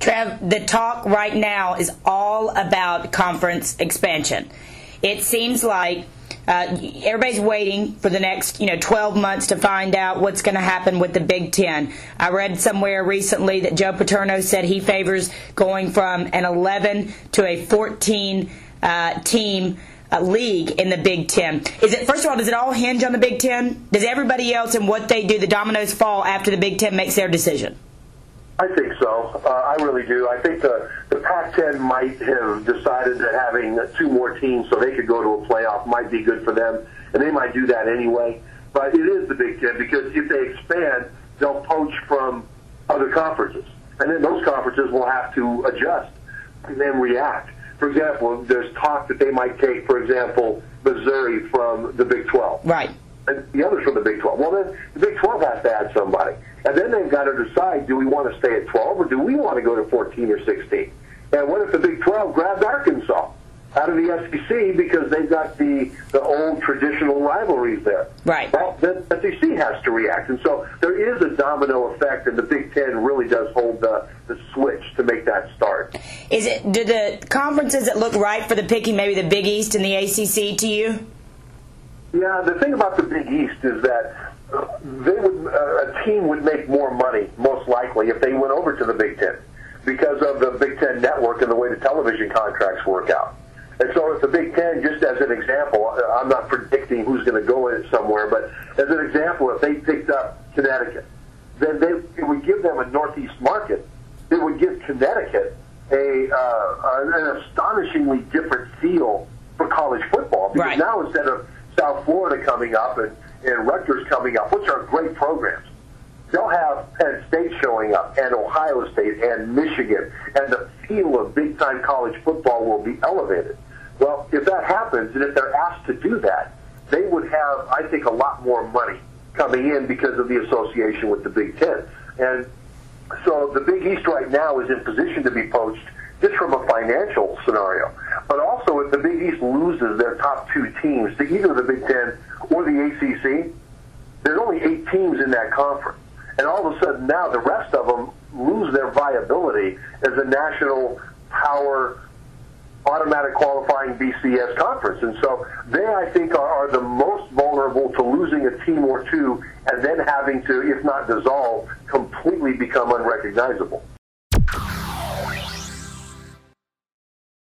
Trev, the talk right now is all about conference expansion. It seems like everybody's waiting for the next 12 months to find out what's going to happen with the Big Ten. I read somewhere recently that Joe Paterno said he favors going from an 11 to a 14 team league in the Big Ten. First of all, does it all hinge on the Big Ten? Does everybody else and what they do, the dominoes fall after the Big Ten makes their decision? I think so. I really do. I think the Pac-10 might have decided that having 2 more teams so they could go to a playoff might be good for them, and they might do that anyway. But it is the Big Ten because if they expand, they'll poach from other conferences, and then those conferences will have to adjust and then react. For example, there's talk that they might take, for example, Missouri from the Big 12. Right. And the others from the Big 12. Well, then the Big 12 has to add somebody. And then they've got to decide, do we want to stay at 12 or do we want to go to 14 or 16? And what if the Big 12 grabs Arkansas out of the SEC because they've got the old traditional rivalries there? Right. Well, then the SEC has to react. And so there is a domino effect, and the Big 10 really does hold the switch to make that start. Do the conferences that look right for the picking, maybe the Big East and the ACC to you? Yeah, the thing about the Big East is that a team would make more money, most likely, if they went over to the Big Ten because of the Big Ten network and the way the television contracts work out. And so if the Big Ten, just as an example, I'm not predicting who's going to go in somewhere, but as an example, if they picked up Connecticut, then it would give them a Northeast market. It would give Connecticut an astonishingly different feel for college football. Because right. Now instead of South Florida coming up and Rutgers coming up, which are great programs, they'll have Penn State showing up and Ohio State and Michigan, and the feel of big-time college football will be elevated. Well, if that happens, and if they're asked to do that, they would have, I think, a lot more money coming in because of the association with the Big Ten. And so the Big East right now is in position to be poached just from a financial scenario. But also, if the Big East loses their top 2 teams to either the Big Ten or the ACC, there's only 8 teams in that conference. And all of a sudden now the rest of them lose their viability as a national power automatic qualifying BCS conference. And so they, I think, are the most vulnerable to losing a team or 2 and then having to, if not dissolve, completely become unrecognizable.